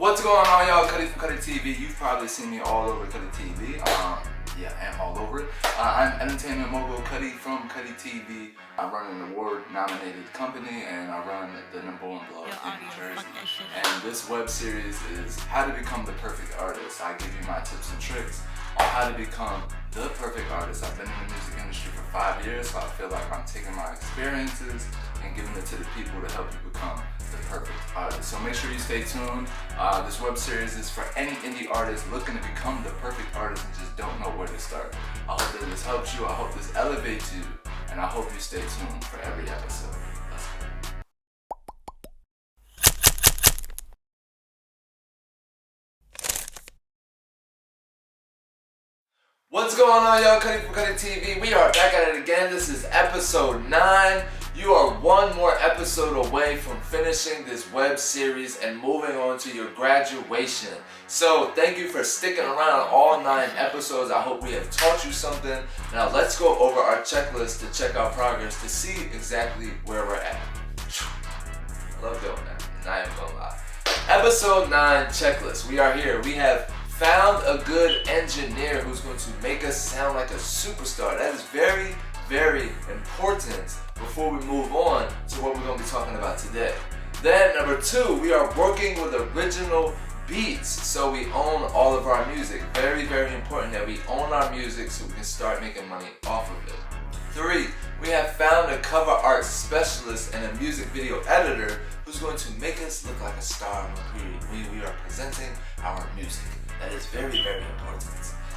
What's going on, y'all? Cutty from Cutty TV. You've probably seen me all over Cutty TV. Yeah, I am all over it. I'm entertainment mogul Cutty from Cutty TV. I run an award-nominated company, and I run the #1 blog in New Jersey. And this web series is how to become the perfect artist. I give you my tips and tricks on how to become the perfect artist. I've been in the music industry for 5 years, so I feel like I'm taking my experiences and giving it to the people to help you become the perfect artist. So make sure you stay tuned. This web series is for any indie artist looking to become the perfect artist and just don't know where to start. I hope that this helps you, I hope this elevates you, and I hope you stay tuned for every episode. Let's go. What's going on, y'all? Cutty from Cutty TV. We are back at it again. This is episode 9. You are one more episode away from finishing this web series and moving on to your graduation. So thank you for sticking around all 9 episodes. I hope we have taught you something. Now let's go over our checklist to check our progress to see exactly where we're at. I love doing that. I am gonna lie. Episode 9 checklist. We are here. We have found a good engineer who's going to make us sound like a superstar. That is very, very important before we move on to what we're going to be talking about today. Then number 2, we are working with original beats, so we own all of our music. Very, very important that we own our music so we can start making money off of it. 3, we have found a cover art specialist and a music video editor who's going to make us look like a star when we are presenting our music. That is very, very important.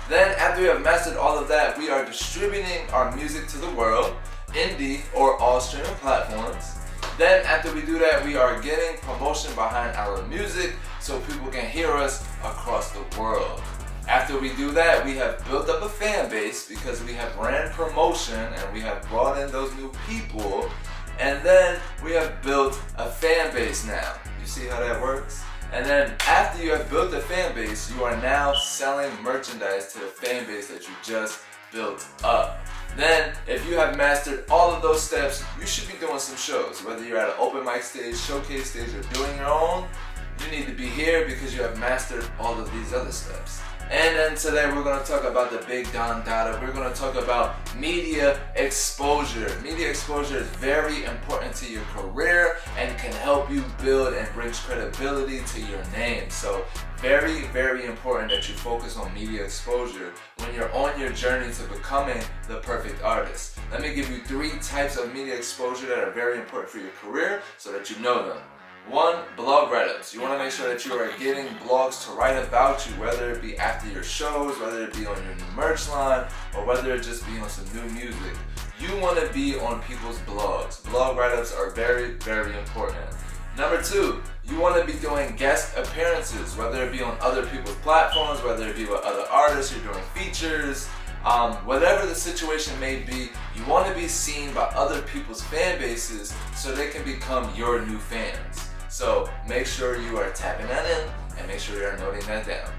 Then after we have mastered all of that, we are distributing our music to the world, indie or all streaming platforms. Then after we do that, we are getting promotion behind our music so people can hear us across the world. After we do that, we have built up a fan base because we have ran promotion and we have brought in those new people. And then we have built a fan base now. You see how that works? And then after you have built a fan base, you are now selling merchandise to the fan base that you just built up. Then, if you have mastered all of those steps, you should be doing some shows. Whether you're at an open mic stage, showcase stage, or doing your own, you need to be here because you have mastered all of these other steps. And then today we're going to talk about the big Don Dada. We're going to talk about media exposure. Media exposure is very important to your career and can help you build and bring credibility to your name. So very, very important that you focus on media exposure when you're on your journey to becoming the perfect artist. Let me give you 3 types of media exposure that are very important for your career so that you know them. 1, blog write-ups. You want to make sure that you are getting blogs to write about you, whether it be after your shows, whether it be on your new merch line, or whether it just be on some new music. You want to be on people's blogs. Blog write-ups are very, very important. Number 2, you want to be doing guest appearances, whether it be on other people's platforms, whether it be with other artists, you're doing features, whatever the situation may be, you want to be seen by other people's fan bases so they can become your new fans. So make sure you are tapping that in and make sure you are noting that down.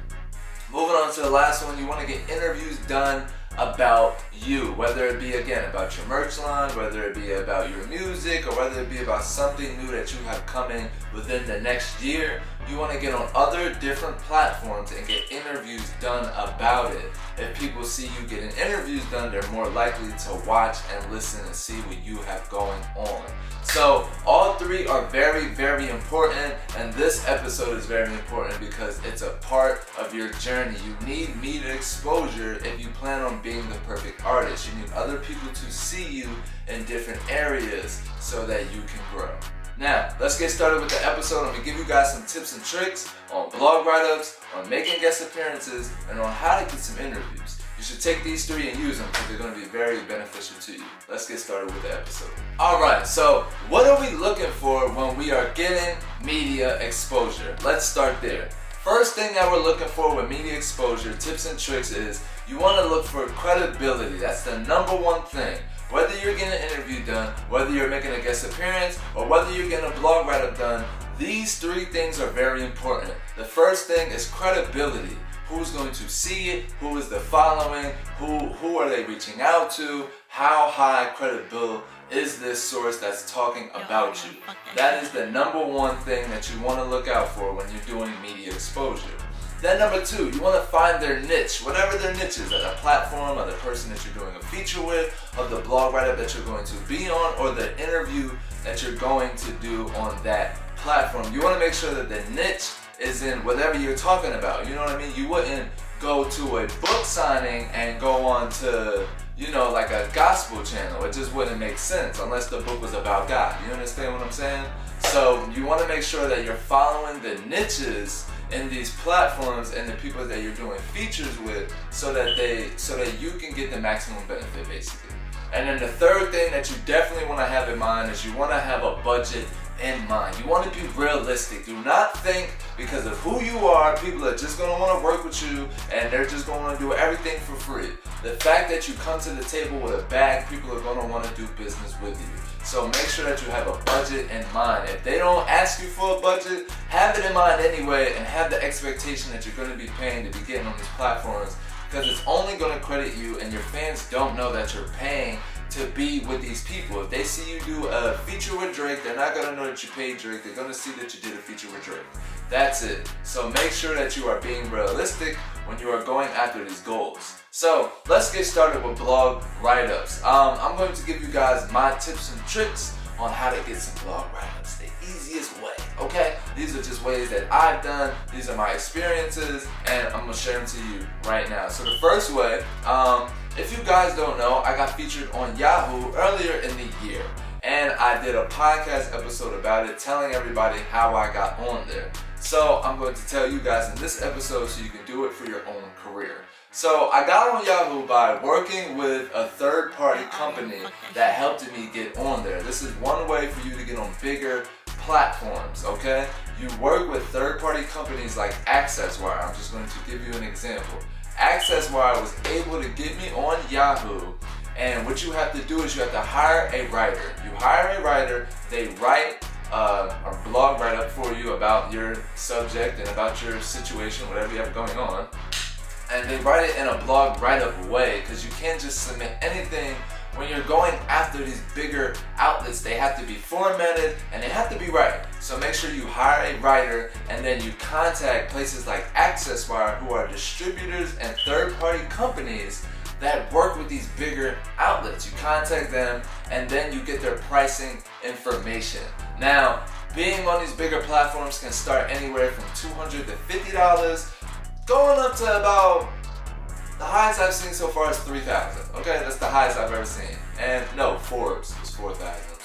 Moving on to the last one, you want to get interviews done about you, whether it be again about your merch line, whether it be about your music, or whether it be about something new that you have coming within the next year. You want to get on other different platforms and get interviews done about it. If people see you getting interviews done, they're more likely to watch and listen and see what you have going on. So all 3 are very, very important, and this episode is very important because it's a part of your journey. You need media exposure if you plan on being the perfect artist. You need other people to see you in different areas so that you can grow. Now, let's get started with the episode. I'm going to give you guys some tips and tricks on blog write-ups, on making guest appearances, and on how to get some interviews. You should take these 3 and use them because they're going to be very beneficial to you. Let's get started with the episode. Alright, so what are we looking for when we are getting media exposure? Let's start there. First thing that we're looking for with media exposure, tips and tricks, is you want to look for credibility. That's the #1 thing. Whether you're getting an interview done, whether you're making a guest appearance, or whether you're getting a blog write-up done, these 3 things are very important. The first thing is credibility. who's going to see it, who is the following, who are they reaching out to, how high credible is this source that's talking about you. That is the number one thing that you want to look out for when you're doing media exposure. Then number two, you want to find their niche, whatever their niche is, the platform, or the person that you're doing a feature with, or the blog write-up that you're going to be on, or the interview that you're going to do on that platform. You want to make sure that the niche is in whatever you're talking about. You know what I mean? You wouldn't go to a book signing and go on to, like a gospel channel. It just wouldn't make sense unless the book was about God. You understand what I'm saying? So you want to make sure that you're following the niches in these platforms and the people that you're doing features with, so that you can get the maximum benefit, basically. And then the third thing that you definitely want to have in mind is you want to have a budget in mind. You want to be realistic. Do not think because of who you are, people are just going to want to work with you and they're just going to do everything for free. The fact that you come to the table with a bag, people are going to want to do business with you. So make sure that you have a budget in mind. If they don't ask you for a budget, have it in mind anyway, and have the expectation that you're going to be paying to be getting on these platforms, because it's only going to credit you, and your fans don't know that you're paying to be with these people. If they see you do a feature with Drake, they're not going to know that you paid Drake. They're going to see that you did a feature with Drake. That's it. So make sure that you are being realistic when you are going after these goals. So let's get started with blog write-ups. I'm going to give you guys my tips and tricks on how to get some blog write-ups the easiest way, okay? These are just ways that I've done. These are my experiences, and I'm gonna share them to you right now. So the first way, if you guys don't know, I got featured on Yahoo earlier in the year, and I did a podcast episode about it, telling everybody how I got on there. So I'm going to tell you guys in this episode so you can do it for your own career. So I got on Yahoo by working with a third-party company that helped me get on there. This is one way for you to get on bigger platforms, okay? You work with third-party companies like AccessWire. I'm just going to give you an example. AccessWire was able to get me on Yahoo, and what you have to do is you have to hire a writer. You hire a writer, they write a blog write-up for you about your subject and about your situation, whatever you have going on. And they write it in a blog write-up way, because you can't just submit anything. When you're going after these bigger outlets, they have to be formatted and they have to be right. So make sure you hire a writer, and then you contact places like AccessWire, who are distributors and third-party companies that work with these bigger outlets. You contact them, and then you get their pricing information. Now, being on these bigger platforms can start anywhere from $200 to $50, going up to about, the highest I've seen so far is $3,000. Okay, that's the highest I've ever seen. And no, Forbes was $4,000. I'm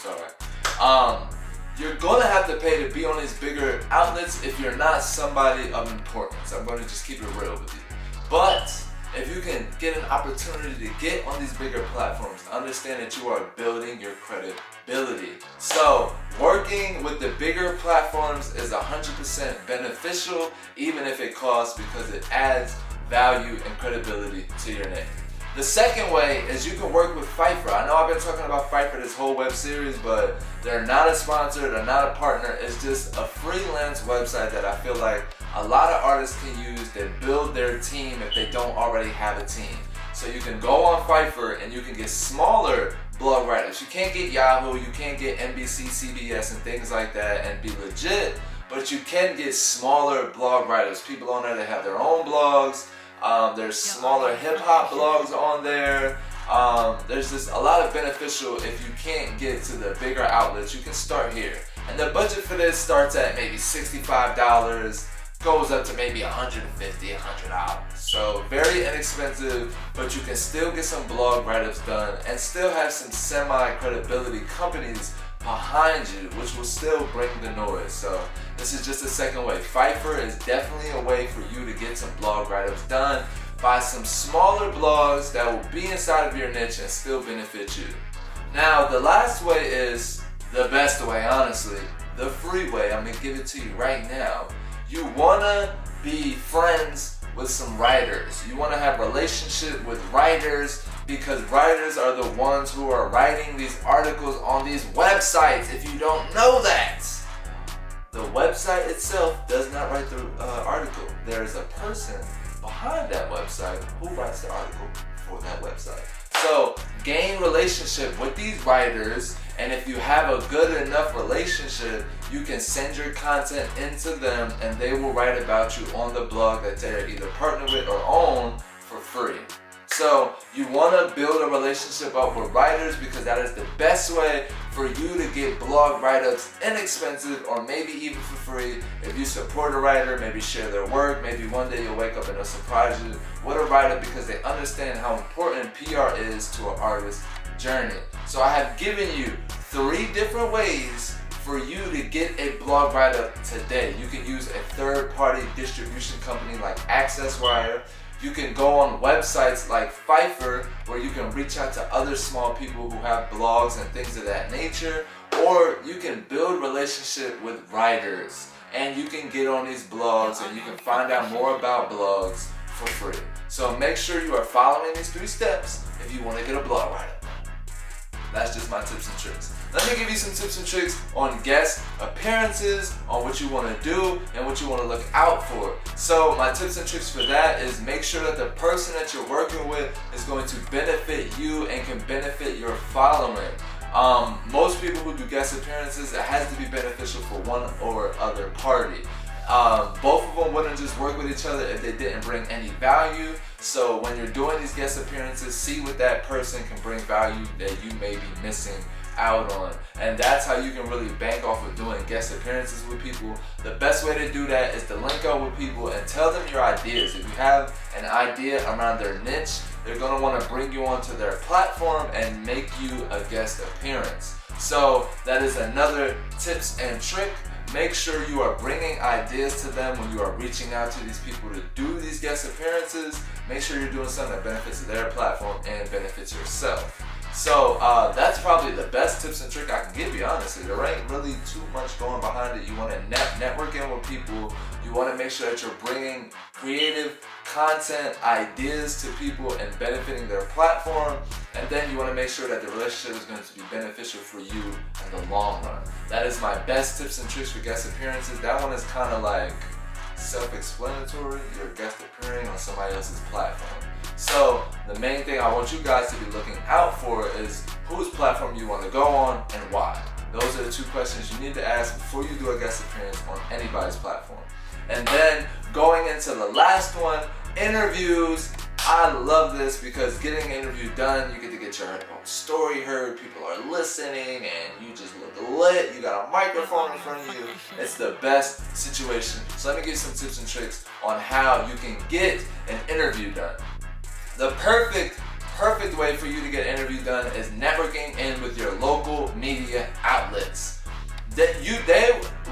sorry. You're gonna have to pay to be on these bigger outlets if you're not somebody of importance. I'm gonna just keep it real with you. But if you can get an opportunity to get on these bigger platforms, understand that you are building your credibility. So working with the bigger platforms is 100% beneficial, even if it costs, because it adds value and credibility to your name. The second way is you can work with Fiverr. I know I've been talking about Fiverr this whole web series, but they're not a sponsor, they're not a partner. It's just a freelance website that I feel like a lot of artists can use that build their team if they don't already have a team. So you can go on Fiverr and you can get smaller blog write-ups. You can't get Yahoo, you can't get NBC, CBS, and things like that and be legit, but you can get smaller blog write-ups. People on there that have their own blogs. There's smaller hip-hop blogs on there. There's just a lot of beneficial. If you can't get to the bigger outlets, you can start here. And the budget for this starts at maybe $65, goes up to maybe $150, $100. So very inexpensive, but you can still get some blog write-ups done and still have some semi-credibility companies behind you, which will still bring the noise. So this is just a second way. Fiverr is definitely a way for you to get some blog write-ups done by some smaller blogs that will be inside of your niche and still benefit you. Now, the last way is the best way, honestly. The free way. I'm gonna give it to you right now. You wanna be friends with some writers. You wanna have relationship with writers, because writers are the ones who are writing these articles on these websites. If you don't know that, the website itself does not write the article. There is a person behind that website who writes the article for that website. So gain relationship with these writers, and if you have a good enough relationship, you can send your content into them and they will write about you on the blog that they're either partnered with or own for free. So you want to build a relationship up with writers because that is the best way for you to get blog write-ups inexpensive or maybe even for free. If you support a writer, maybe share their work, maybe one day you'll wake up and they'll surprise you with a write-up because they understand how important PR is to an artist's journey. So I have given you 3 different ways for you to get a blog write-up today. You can use a third-party distribution company like AccessWire. You can go on websites like Fiverr where you can reach out to other small people who have blogs and things of that nature, or you can build relationship with writers and you can get on these blogs and you can find out more about blogs for free. So make sure you are following these 3 steps if you want to get a blog write-up. That's just my tips and tricks. Let me give you some tips and tricks on guest appearances, on what you want to do and what you want to look out for. So my tips and tricks for that is make sure that the person that you're working with is going to benefit you and can benefit your following. Most people who do guest appearances, it has to be beneficial for one or other party. Both of them wouldn't just work with each other if they didn't bring any value. So when you're doing these guest appearances, see what that person can bring value that you may be missing out on. And that's how you can really bank off of doing guest appearances with people. The best way to do that is to link up with people and tell them your ideas. If you have an idea around their niche, they're going to want to bring you onto their platform and make you a guest appearance. So that is another tips and trick. Make sure you are bringing ideas to them when you are reaching out to these people to do these guest appearances. Make sure you're doing something that benefits their platform and benefits yourself. So that's probably the best tips and trick I can give you, honestly. There ain't really too much going behind it. You want to network in with people. You want to make sure that you're bringing creative content, ideas to people and benefiting their platform. And then you want to make sure that the relationship is going to be beneficial for you in the long run. That is my best tips and tricks for guest appearances. That one is kind of like self-explanatory. You're guest appearing on somebody else's platform. So the main thing I want you guys to be looking out for is whose platform you want to go on and why. Those are the 2 questions you need to ask before you do a guest appearance on anybody's platform. And then going into the last one, interviews. I love this because getting an interview done, you get to get your own story heard, people are listening, and you just look lit, you got a microphone in front of you. It's the best situation. So let me give you some tips and tricks on how you can get an interview done. The perfect way for you to get an interview done is networking in with your local media outlets.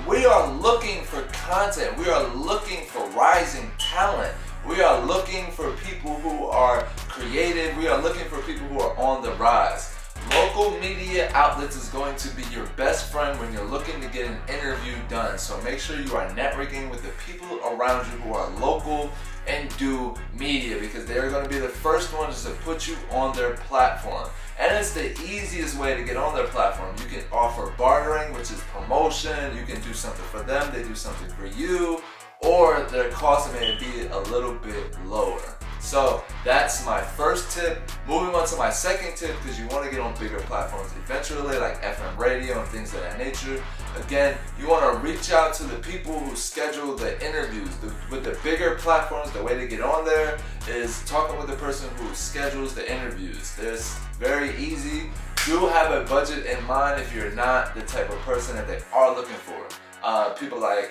We are looking for content. We are looking for rising talent. We are looking for people who are creative. We are looking for people who are on the rise. Local media outlets is going to be your best friend when you're looking to get an interview done. So make sure you are networking with the people around you who are local and do media, because they're going to be the first ones to put you on their platform. And it's the easiest way to get on their platform. You can offer bartering, which is promotion. You can do something for them, they do something for you, or their cost may be a little bit lower. So that's my first tip. Moving on to my second tip, because you want to get on bigger platforms eventually, like FM radio and things of that nature. Again, you want to reach out to the people who schedule the interviews. With the bigger platforms, the way to get on there is talking with the person who schedules the interviews. It's very easy. Do have a budget in mind if you're not the type of person that they are looking for. People like,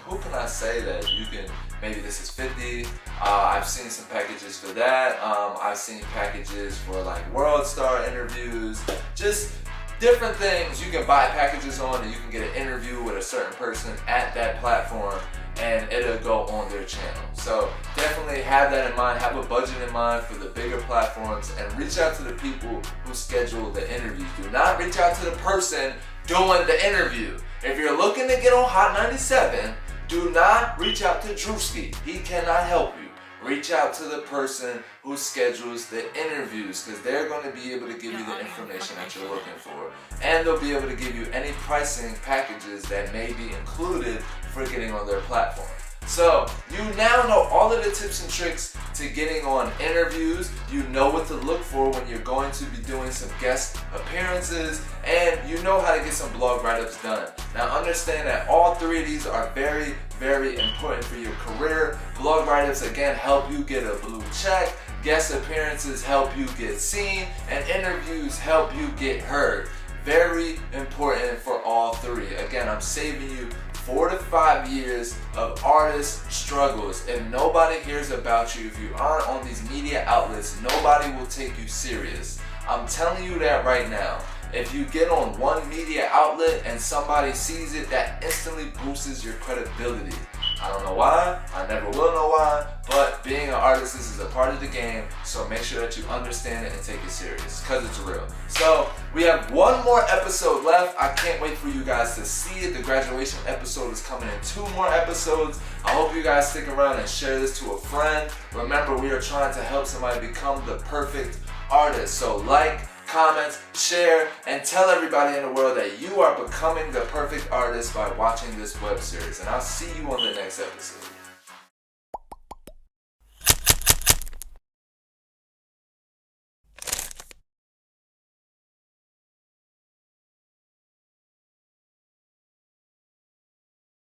who can I say that you can, maybe this is 50. I've seen some packages for that. I've seen packages for like World Star interviews, just different things you can buy packages on, and you can get an interview with a certain person at that platform and it'll go on their channel. So definitely have that in mind, have a budget in mind for the bigger platforms, and reach out to the people who schedule the interviews. Do not reach out to the person doing the interview. If you're looking to get on Hot 97, do not reach out to Drewski. He cannot help you. Reach out to the person who schedules the interviews, because they're going to be able to give you the information that you're looking for. And they'll be able to give you any pricing packages that may be included for getting on their platform. So you now know all of the tips and tricks to getting on interviews. You know what to look for when you're going to be doing some guest appearances, and you know how to get some blog write-ups done. Now understand that all three of these are very, very important for your career. Blog write-ups, again, help you get a blue check. Guest appearances help you get seen, and interviews help you get heard. Very important for all three. Again, I'm saving you 4 to 5 years of artist struggles. If nobody hears about you, if you aren't on these media outlets, nobody will take you serious. I'm telling you that right now. If you get on one media outlet and somebody sees it, that instantly boosts your credibility. I don't know why, I never will know why, but being an artist, this is a part of the game, so make sure that you understand it and take it serious, because it's real. So, we have one more episode left. I can't wait for you guys to see it. The graduation episode is coming in 2 more episodes. I hope you guys stick around and share this to a friend. Remember, we are trying to help somebody become the perfect artist. So like, comment, share, and tell everybody in the world that you are becoming the perfect artist by watching this web series. And I'll see you on the next episode.